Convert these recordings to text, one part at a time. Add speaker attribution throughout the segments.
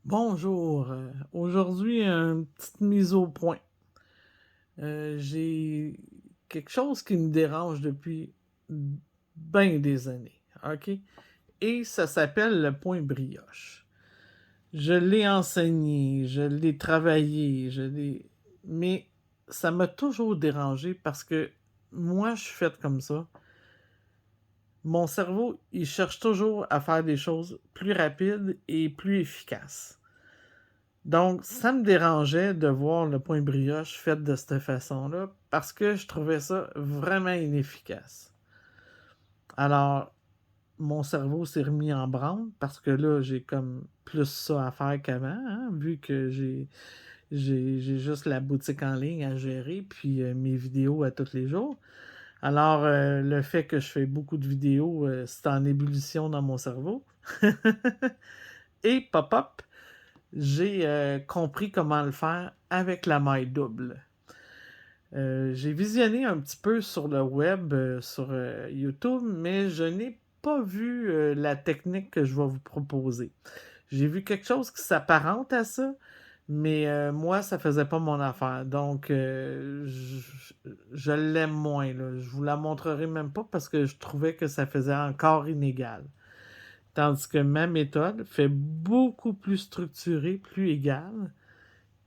Speaker 1: Bonjour, aujourd'hui, une petite mise au point. J'ai quelque chose qui me dérange depuis bien des années, OK? Et ça s'appelle le point brioche. Je l'ai enseigné, je l'ai travaillé, mais ça m'a toujours dérangé parce que moi, je suis faite comme ça. Mon cerveau, il cherche toujours à faire des choses plus rapides et plus efficaces. Donc, ça me dérangeait de voir le point brioche fait de cette façon-là parce que je trouvais ça vraiment inefficace. Alors, mon cerveau s'est remis en branle parce que là, j'ai comme plus ça à faire qu'avant, hein, vu que j'ai juste la boutique en ligne à gérer, puis mes vidéos à tous les jours. Alors, le fait que je fais beaucoup de vidéos, c'est en ébullition dans mon cerveau. Et pop-up, j'ai compris comment le faire avec la maille double. J'ai visionné un petit peu sur le web, sur YouTube, mais je n'ai pas vu la technique que je vais vous proposer. J'ai vu quelque chose qui s'apparente à ça, mais moi, ça faisait pas mon affaire. Donc, je l'aime moins, là. Je vous la montrerai même pas parce que je trouvais que ça faisait encore inégal. Tandis que ma méthode fait beaucoup plus structurée, plus égale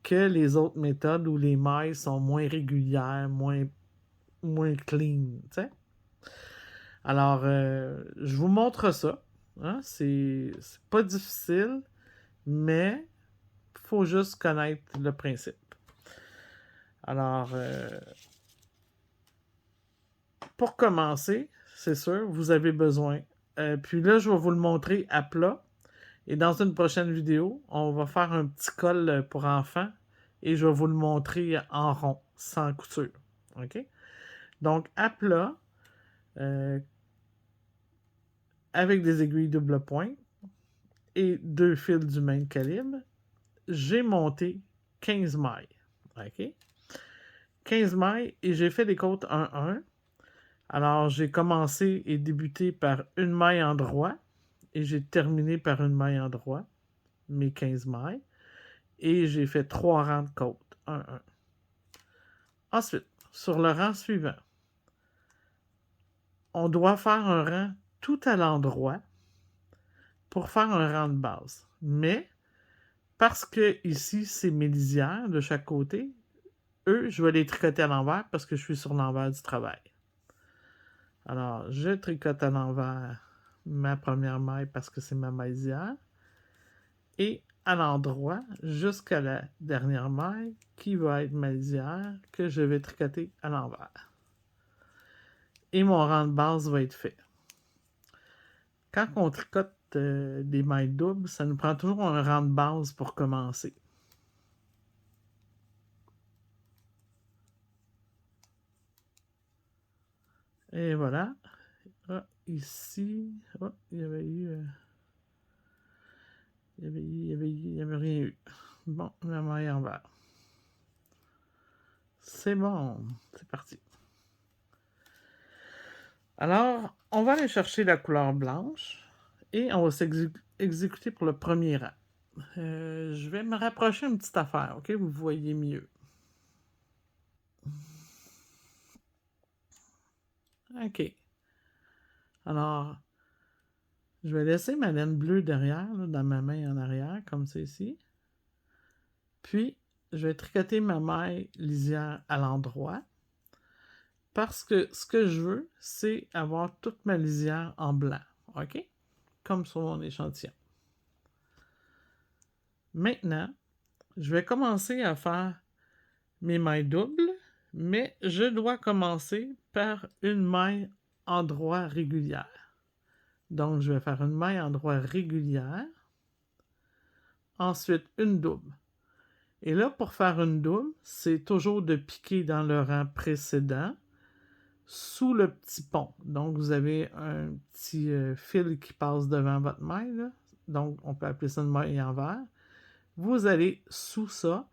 Speaker 1: que les autres méthodes où les mailles sont moins régulières, moins clean, tu sais. Alors, je vous montre ça. Hein? C'est pas difficile, mais il faut juste connaître le principe. Alors, pour commencer, c'est sûr, vous avez besoin. Puis là, je vais vous le montrer à plat. Et dans une prochaine vidéo, on va faire un petit col pour enfants et je vais vous le montrer en rond, sans couture. OK? Donc, à plat, euh, avec des aiguilles double point et deux fils du même calibre, j'ai monté 15 mailles. OK? 15 mailles et j'ai fait des côtes 1-1. Alors, j'ai commencé et débuté par une maille en droit et j'ai terminé par une maille en droit, mes 15 mailles. Et j'ai fait 3 rangs de côte. 1-1. Ensuite, sur le rang suivant, on doit faire un rang tout à l'endroit pour faire un rang de base. Mais, parce que ici, c'est mes lisières de chaque côté, eux, je vais les tricoter à l'envers parce que je suis sur l'envers du travail. Alors, je tricote à l'envers ma première maille parce que c'est ma maille lisière. Et à l'endroit, jusqu'à la dernière maille, qui va être ma lisière, que je vais tricoter à l'envers. Et mon rang de base va être fait. Quand on tricote des mailles doubles, ça nous prend toujours un rang de base pour commencer. Et voilà. Ah, ici, oh, il y avait eu. Il y avait rien eu. Bon, la maille en vert. C'est bon, c'est parti. Alors, on va aller chercher la couleur blanche et on va s'exécuter pour le premier rang. Je vais me rapprocher une petite affaire, ok? Vous voyez mieux. Ok. Alors, je vais laisser ma laine bleue derrière, là, dans ma main en arrière, comme c'est ici. Puis, je vais tricoter ma maille lisière à l'endroit. Parce que ce que je veux, c'est avoir toute ma lisière en blanc. OK? Comme sur mon échantillon. Maintenant, je vais commencer à faire mes mailles doubles, mais je dois commencer par une maille endroit régulière. Donc, je vais faire une maille endroit régulière. Ensuite, une double. Et là, pour faire une double, c'est toujours de piquer dans le rang précédent sous le petit pont. Donc, vous avez un petit fil qui passe devant votre maille. Là. Donc, on peut appeler ça une maille en vert. Vous allez sous ça,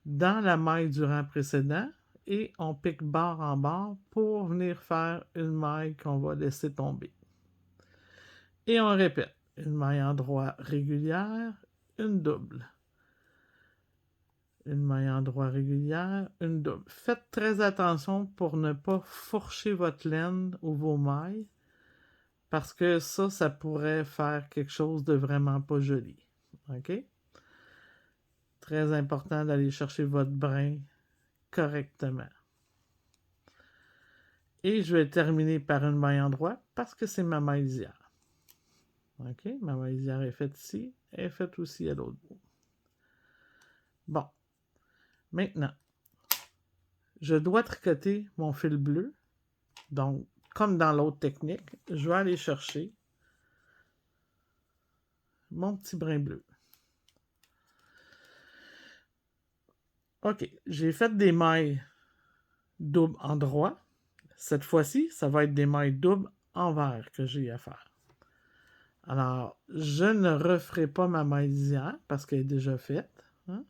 Speaker 1: dans la maille du rang précédent, et on pique barre en barre pour venir faire une maille qu'on va laisser tomber. Et on répète. Une maille en droit régulière, une double. Une maille en droit régulière, une double. Faites très attention pour ne pas fourcher votre laine ou vos mailles, parce que ça pourrait faire quelque chose de vraiment pas joli. OK? Très important d'aller chercher votre brin correctement. Et je vais terminer par une maille en droit parce que c'est ma maille lisière. OK? Ma maille lisière est faite ici, elle est faite aussi à l'autre bout. Bon. Maintenant, je dois tricoter mon fil bleu. Donc, comme dans l'autre technique, je vais aller chercher mon petit brin bleu. OK, j'ai fait des mailles doubles en droit. Cette fois-ci, ça va être des mailles doubles envers que j'ai à faire. Alors, je ne referai pas ma maille lisière parce qu'elle est déjà faite. Hein?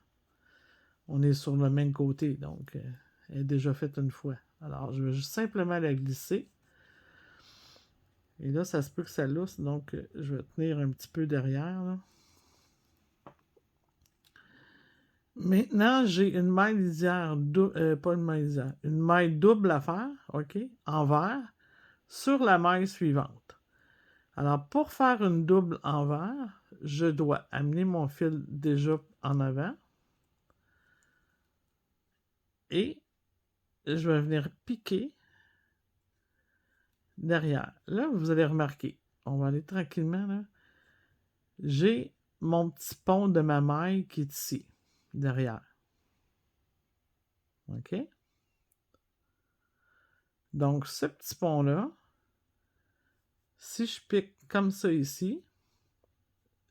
Speaker 1: On est sur le même côté, donc elle est déjà faite une fois. Alors, je vais juste simplement la glisser. Et là, ça se peut que ça lousse, donc je vais tenir un petit peu derrière. Là. Maintenant, j'ai une maille lisière, pas une maille lisière, une maille double à faire, OK, envers, sur la maille suivante. Alors, pour faire une double envers, je dois amener mon fil déjà en avant et je vais venir piquer derrière. Là, vous allez remarquer, on va aller tranquillement, là. J'ai mon petit pont de ma maille qui est ici, derrière. OK? Donc, ce petit pont-là, si je pique comme ça ici,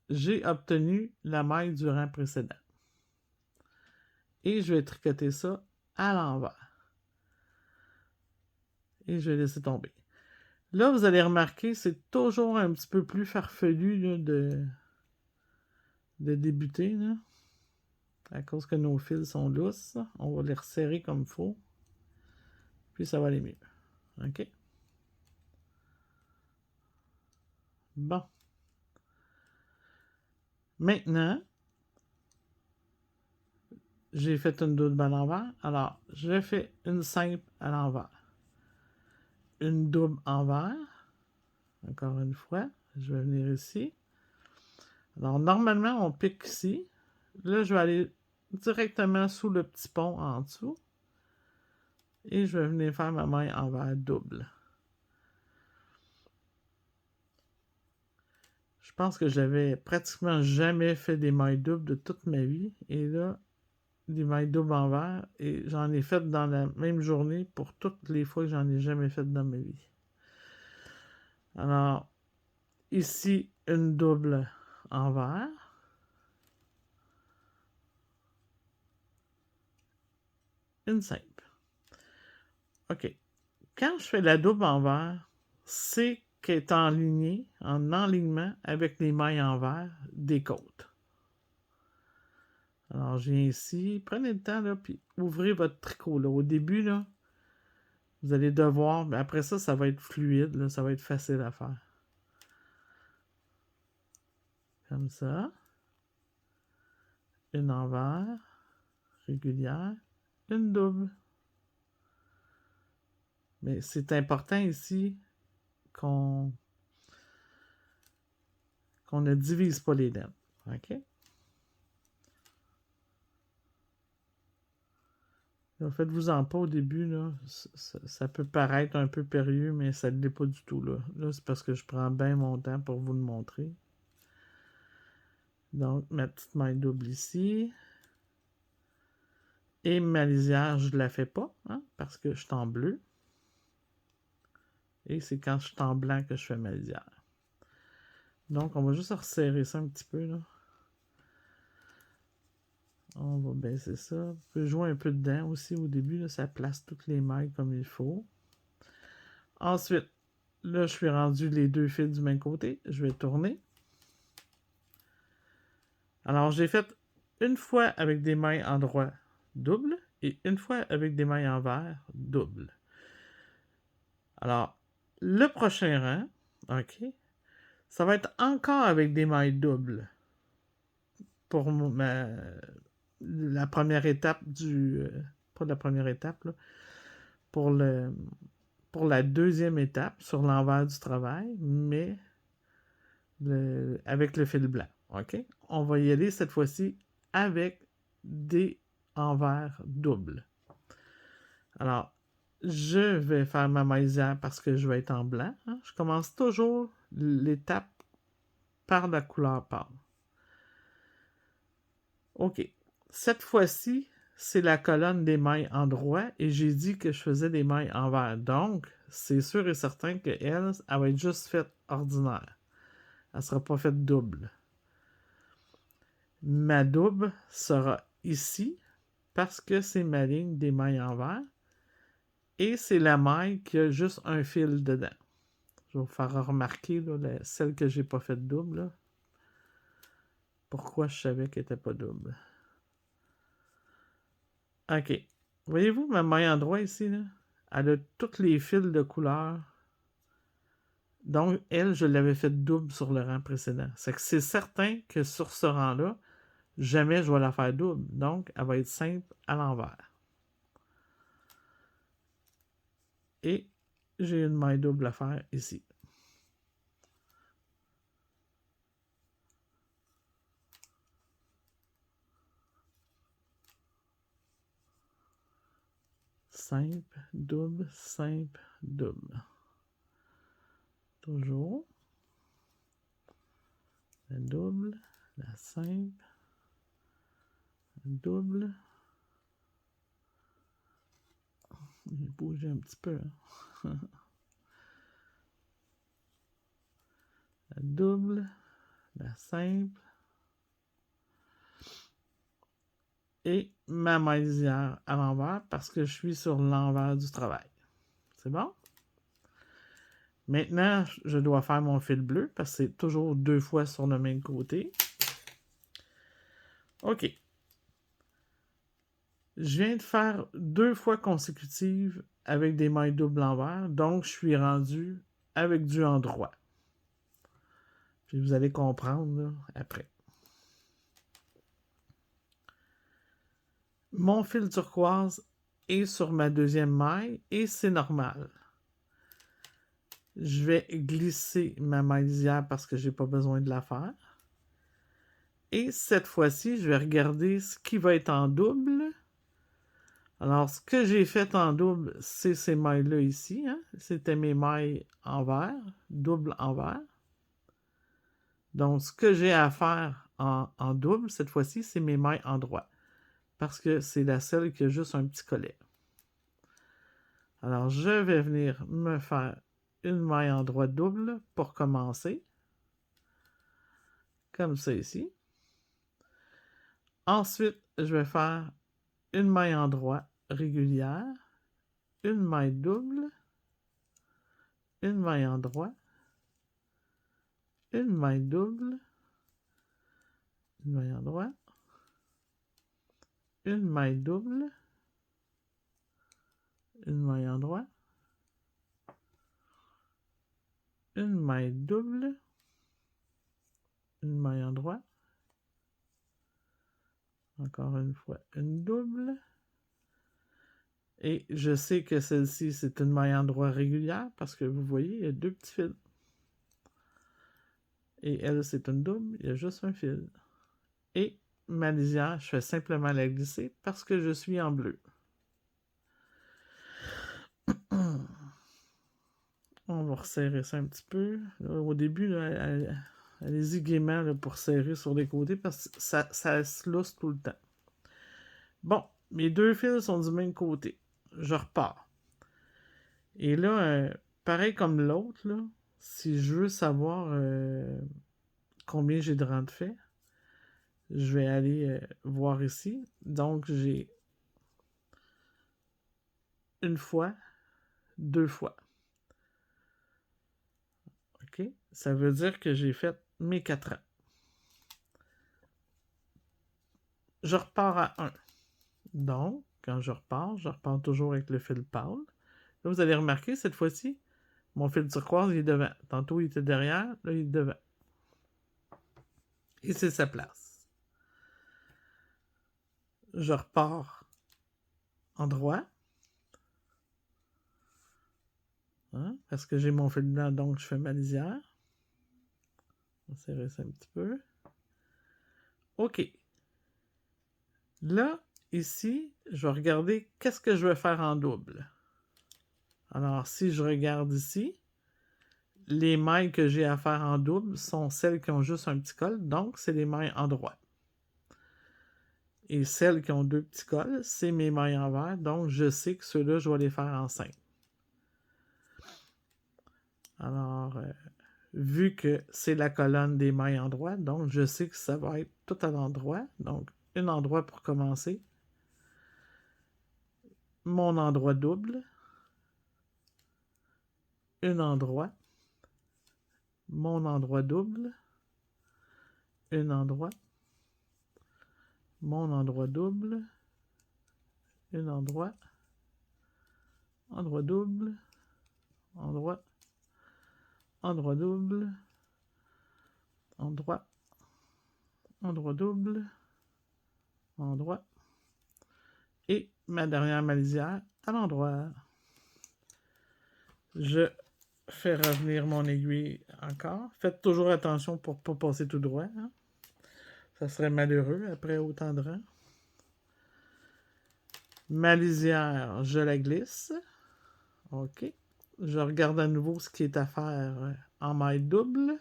Speaker 1: j'ai obtenu la maille du rang précédent. Et je vais tricoter ça à l'envers. Et je vais laisser tomber. Là, vous allez remarquer, c'est toujours un petit peu plus farfelu là, de débuter. Là, à cause que nos fils sont lousses. On va les resserrer comme il faut. Puis ça va aller mieux. OK? Bon. Maintenant, j'ai fait une double à l'envers. Alors, je fais une simple à l'envers. Une double envers. Encore une fois, je vais venir ici. Alors, normalement, on pique ici. Là, je vais aller directement sous le petit pont en dessous. Et je vais venir faire ma maille envers double. Je pense que j'avais pratiquement jamais fait des mailles doubles de toute ma vie. Et là, des mailles doubles envers. Et j'en ai fait dans la même journée pour toutes les fois que j'en ai jamais fait dans ma vie. Alors, ici, une double envers. Une simple. OK. Quand je fais la double envers, c'est qu'elle est en enlignement avec les mailles envers des côtes. Alors, je viens ici, prenez le temps, là, puis ouvrez votre tricot. Là. Au début, là, vous allez devoir, mais après ça, ça va être fluide, là, ça va être facile à faire. Comme ça. Une envers, régulière, une double. Mais c'est important ici qu'on ne divise pas les laines. OK? Faites-vous-en pas au début, là. Ça peut paraître un peu périlleux, mais ça ne l'est pas du tout, là. Là, c'est parce que je prends bien mon temps pour vous le montrer. Donc, ma petite maille double ici. Et ma lisière, je ne la fais pas, hein, parce que je suis en bleu. Et c'est quand je suis en blanc que je fais ma lisière. Donc, on va juste resserrer ça un petit peu, là. On va baisser ça. Vous pouvez jouer un peu dedans aussi au début, là, ça place toutes les mailles comme il faut. Ensuite, là, je suis rendu les deux fils du même côté. Je vais tourner. Alors, j'ai fait une fois avec des mailles en droit double et une fois avec des mailles envers double. Alors, le prochain rang, OK, ça va être encore avec des mailles doubles. pour la première étape pas la première étape, là, pour la deuxième étape sur l'envers du travail, mais avec le fil blanc. OK? On va y aller cette fois-ci avec des envers doubles. Alors, je vais faire ma maillesière parce que je vais être en blanc. Hein? Je commence toujours l'étape par la couleur pâle. OK. Cette fois-ci, c'est la colonne des mailles en droit et j'ai dit que je faisais des mailles en vert. Donc, c'est sûr et certain qu'elle va être juste faite ordinaire. Elle ne sera pas faite double. Ma double sera ici parce que c'est ma ligne des mailles en vert et c'est la maille qui a juste un fil dedans. Je vais vous faire remarquer là, celle que j'ai pas faite double. Là. Pourquoi je savais qu'elle n'était pas double. OK. Voyez-vous ma maille en droit ici? Là? Elle a tous les fils de couleur. Donc, elle, je l'avais faite double sur le rang précédent. C'est certain que sur ce rang-là, jamais je vais la faire double. Donc, elle va être simple à l'envers. Et j'ai une maille double à faire ici. Simple, double, simple, double. Toujours. La double, la simple, la double. J'ai bougé un petit peu. Hein? La double, la simple. Et ma maillesière à l'envers parce que je suis sur l'envers du travail. C'est bon? Maintenant, je dois faire mon fil bleu parce que c'est toujours 2 fois sur le même côté. OK. Je viens de faire 2 fois consécutives avec des mailles doubles envers, donc je suis rendu avec du en droit. Puis vous allez comprendre là, après. Mon fil turquoise est sur ma deuxième maille et c'est normal. Je vais glisser ma maillesière parce que je n'ai pas besoin de la faire. Et cette fois-ci, je vais regarder ce qui va être en double. Alors, ce que j'ai fait en double, c'est ces mailles-là ici. Hein? C'était mes mailles en vert, double en vert. Donc, ce que j'ai à faire en double, cette fois-ci, c'est mes mailles en droit. Parce que c'est la seule qui a juste un petit collet. Alors, je vais venir me faire une maille en droit double pour commencer. Comme ça ici. Ensuite, je vais faire une maille en droit régulière, une maille double, une maille en droit, une maille double, une maille en droit, une maille double, une maille en droit, une maille double, une maille en droit, encore une fois une double, et je sais que celle-ci c'est une maille en droit régulière parce que vous voyez il y a 2 petits fils, et elle c'est une double, il y a juste un fil, et ma lisière je fais simplement la glisser parce que je suis en bleu. On va resserrer ça un petit peu. Là, au début, là, allez-y gaiement là, pour serrer sur les côtés parce que ça se lousse tout le temps. Bon, mes 2 fils sont du même côté. Je repars. Et là, pareil comme l'autre, là, si je veux savoir combien j'ai de rang de fait, je vais aller voir ici. Donc, j'ai une fois, 2 fois. OK? Ça veut dire que j'ai fait mes 4 rangs. Je repars à 1. Donc, quand je repars toujours avec le fil pâle. Là, vous allez remarquer, cette fois-ci, mon fil turquoise, il est devant. Tantôt, il était derrière, là, il est devant. Et c'est sa place. je repars en droit. Hein, parce que j'ai mon fil blanc, donc je fais ma lisière. On va serrer ça un petit peu. OK. Là, ici, je vais regarder qu'est-ce que je vais faire en double. Alors, si je regarde ici, les mailles que j'ai à faire en double sont celles qui ont juste un petit col, donc c'est les mailles en droit. Et celles qui ont deux petits cols, c'est mes mailles en vert, donc je sais que ceux-là, je vais les faire en 5. Alors, vu que c'est la colonne des mailles en droit, donc je sais que ça va être tout à l'endroit. Donc, un endroit pour commencer. Mon endroit double. Un endroit. Mon endroit double. Un endroit. Mon endroit double. Un endroit. Endroit double. Endroit. Endroit double. Endroit. Endroit double. Endroit. Et ma dernière malisière à l'endroit. Je fais revenir mon aiguille encore. Faites toujours attention pour ne pas passer tout droit. Hein? Ça serait malheureux après autant de rangs. Ma lisière, je la glisse. OK. Je regarde à nouveau ce qui est à faire en maille double.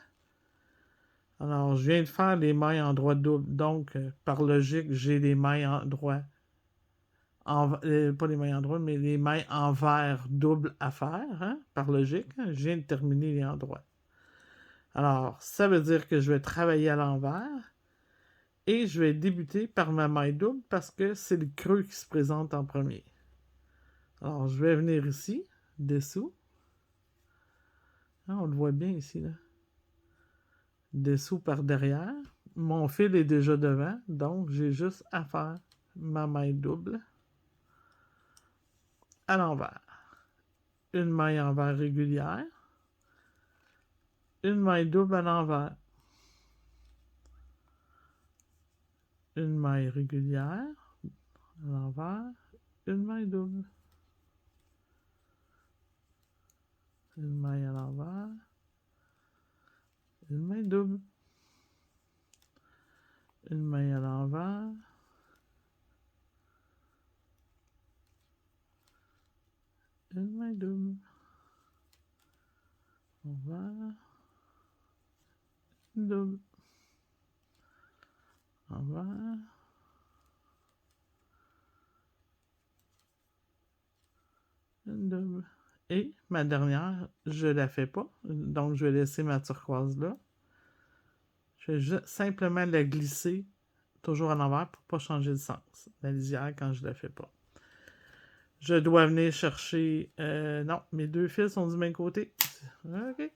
Speaker 1: Alors, je viens de faire les mailles en droit double. Donc, par logique, j'ai les mailles en droit. Pas les mailles en droit, mais les mailles en vert double à faire. Hein, par logique. Hein, je viens de terminer les en droit. Alors, ça veut dire que je vais travailler à l'envers. Et je vais débuter par ma maille double parce que c'est le creux qui se présente en premier. Alors, je vais venir ici, dessous. Ah, on le voit bien ici, là. Dessous par derrière. Mon fil est déjà devant, donc j'ai juste à faire ma maille double à l'envers. Une maille envers régulière. Une maille double à l'envers. Une maille régulière à l'envers. Une maille double. Une maille à l'envers. Une maille double. Une maille à l'envers. Une maille double. Envers. Une double. Envers. Une double. Et ma dernière, je la fais pas. Donc, je vais laisser ma turquoise là. Je vais simplement la glisser toujours à l'envers pour ne pas changer de sens. La lisière quand je la fais pas. Je dois venir chercher... non, mes deux fils sont du même côté. OK.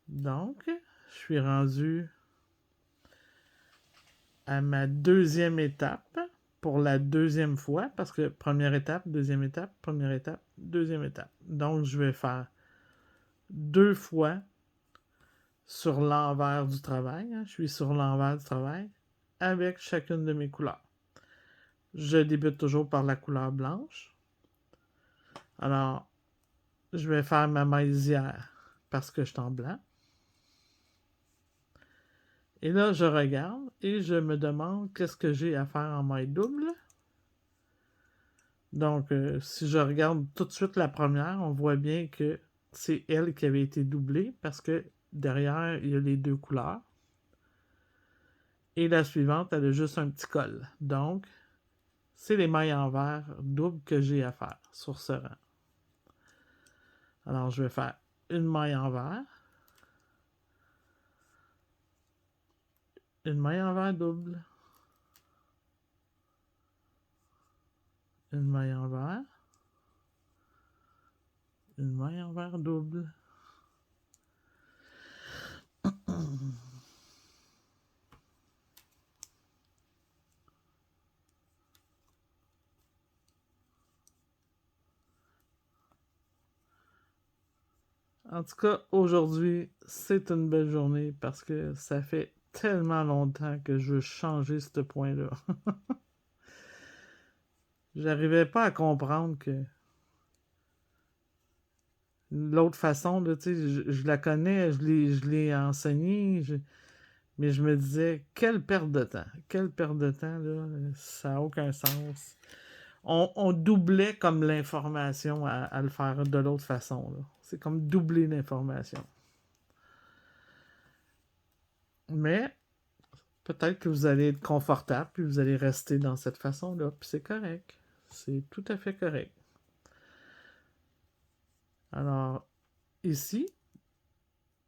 Speaker 1: Donc, je suis rendu à ma deuxième étape pour la deuxième fois, parce que première étape, deuxième étape, première étape, deuxième étape. Donc, je vais faire 2 fois sur l'envers du travail. Hein. Je suis sur l'envers du travail avec chacune de mes couleurs. Je débute toujours par la couleur blanche. Alors, je vais faire ma maillesière parce que je suis en blanc. Et là, je regarde et je me demande qu'est-ce que j'ai à faire en maille double. Donc, si je regarde tout de suite la première, on voit bien que c'est elle qui avait été doublée parce que derrière, il y a les deux couleurs. Et la suivante, elle a juste un petit col. Donc, c'est les mailles en vert double que j'ai à faire sur ce rang. Alors, je vais faire une maille en vert. Une maille en vert double. Une maille en vert. Une maille en vert double. En tout cas, aujourd'hui, c'est une belle journée parce que ça fait tellement longtemps que je veux changer ce point-là. J'arrivais pas à comprendre que l'autre façon, là, tu sais, je la connais, je l'ai enseignée, mais je me disais, quelle perte de temps. Quelle perte de temps, là, ça n'a aucun sens. On doublait comme l'information à le faire de l'autre façon, là. C'est comme doubler l'information. Mais peut-être que vous allez être confortable, puis vous allez rester dans cette façon-là, puis c'est correct. C'est tout à fait correct. Alors, ici,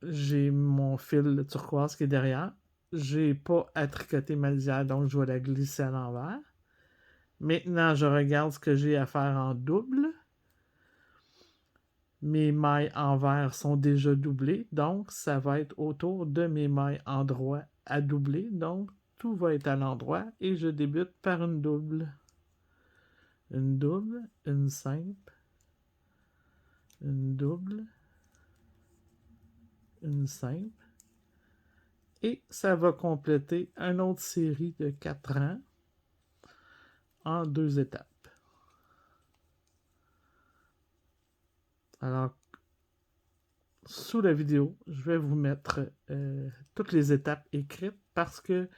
Speaker 1: j'ai mon fil turquoise qui est derrière. J'ai pas à tricoter ma lisière, donc je vais la glisser à l'envers. Maintenant, je regarde ce que j'ai à faire en double. Mes mailles envers sont déjà doublées, donc ça va être autour de mes mailles en droit à doubler. Donc, tout va être à l'endroit et je débute par une double. Une double, une simple, une double, une simple. Et ça va compléter une autre série de 4 rangs en 2 étapes. Alors, sous la vidéo, je vais vous mettre toutes les étapes écrites parce que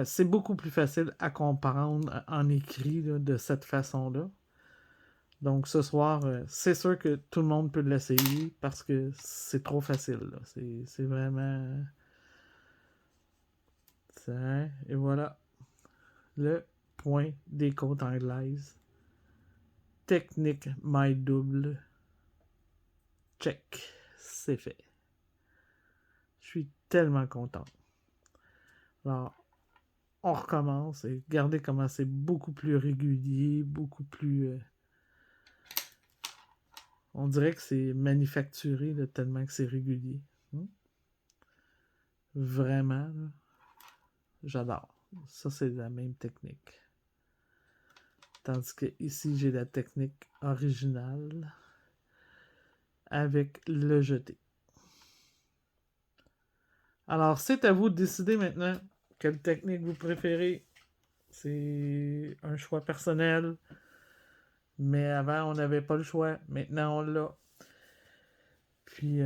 Speaker 1: c'est beaucoup plus facile à comprendre en écrit là, de cette façon-là. Donc ce soir, c'est sûr que tout le monde peut l'essayer parce que c'est trop facile. C'est vraiment... Ça, et voilà, le point des côtes anglaises. Technique maille double. Check. C'est fait. Je suis tellement content. Alors, on recommence et regardez comment c'est beaucoup plus régulier, beaucoup plus... on dirait que c'est manufacturé là, tellement que c'est régulier. Vraiment, là, j'adore. Ça, c'est la même technique. Tandis que ici, j'ai la technique originale avec le jeté. Alors, c'est à vous de décider maintenant quelle technique vous préférez. C'est un choix personnel. Mais avant, on n'avait pas le choix. Maintenant, on l'a. Puis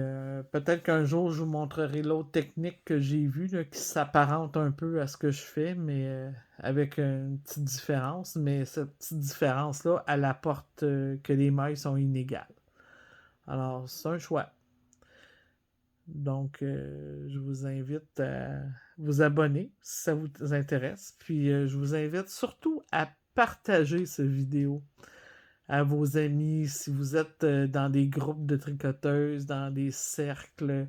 Speaker 1: peut-être qu'un jour, je vous montrerai l'autre technique que j'ai vue, là, qui s'apparente un peu à ce que je fais, mais avec une petite différence. Mais cette petite différence-là, elle apporte que les mailles sont inégales. Alors, c'est un choix. Donc, je vous invite à vous abonner si ça vous intéresse. Puis, je vous invite surtout à partager cette vidéo à vos amis, si vous êtes dans des groupes de tricoteuses, dans des cercles,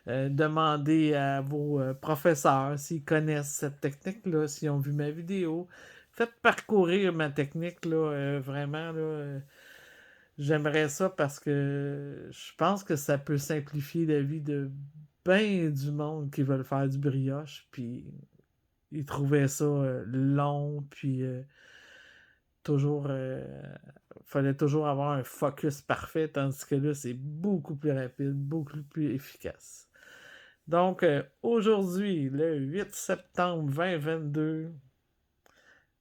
Speaker 1: demandez à vos professeurs s'ils connaissent cette technique-là, s'ils ont vu ma vidéo. Faites parcourir ma technique, là, vraiment, là, j'aimerais ça parce que je pense que ça peut simplifier la vie de bien du monde qui veulent faire du brioche, puis ils trouvaient ça long, puis toujours fallait toujours avoir un focus parfait, tandis que là, c'est beaucoup plus rapide, beaucoup plus efficace. Donc, aujourd'hui, le 8 septembre 2022,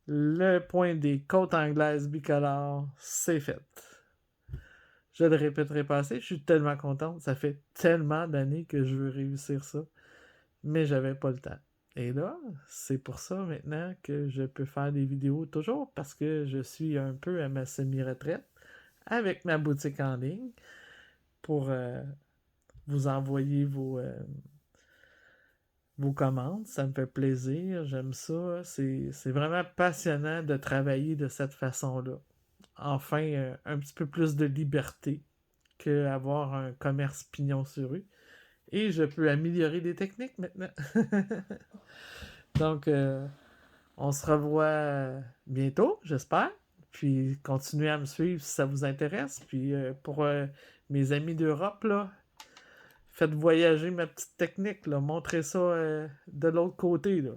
Speaker 1: le point des côtes anglaises bicolores, c'est fait. Je le répéterai pas assez, je suis tellement contente. Ça fait tellement d'années que je veux réussir ça, mais j'avais pas le temps. Et là, c'est pour ça maintenant que je peux faire des vidéos toujours parce que je suis un peu à ma semi-retraite avec ma boutique en ligne pour vous envoyer vos commandes. Ça me fait plaisir, j'aime ça. C'est vraiment passionnant de travailler de cette façon-là. Enfin, un petit peu plus de liberté qu'avoir un commerce pignon sur rue. Et je peux améliorer des techniques maintenant. Donc, on se revoit bientôt, j'espère. Puis, continuez à me suivre si ça vous intéresse. Puis, pour mes amis d'Europe, là, faites voyager ma petite technique. Là. Montrez ça de l'autre côté. Là.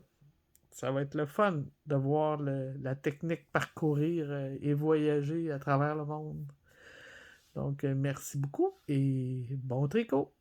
Speaker 1: Ça va être le fun de voir la technique parcourir et voyager à travers le monde. Donc, merci beaucoup et bon tricot!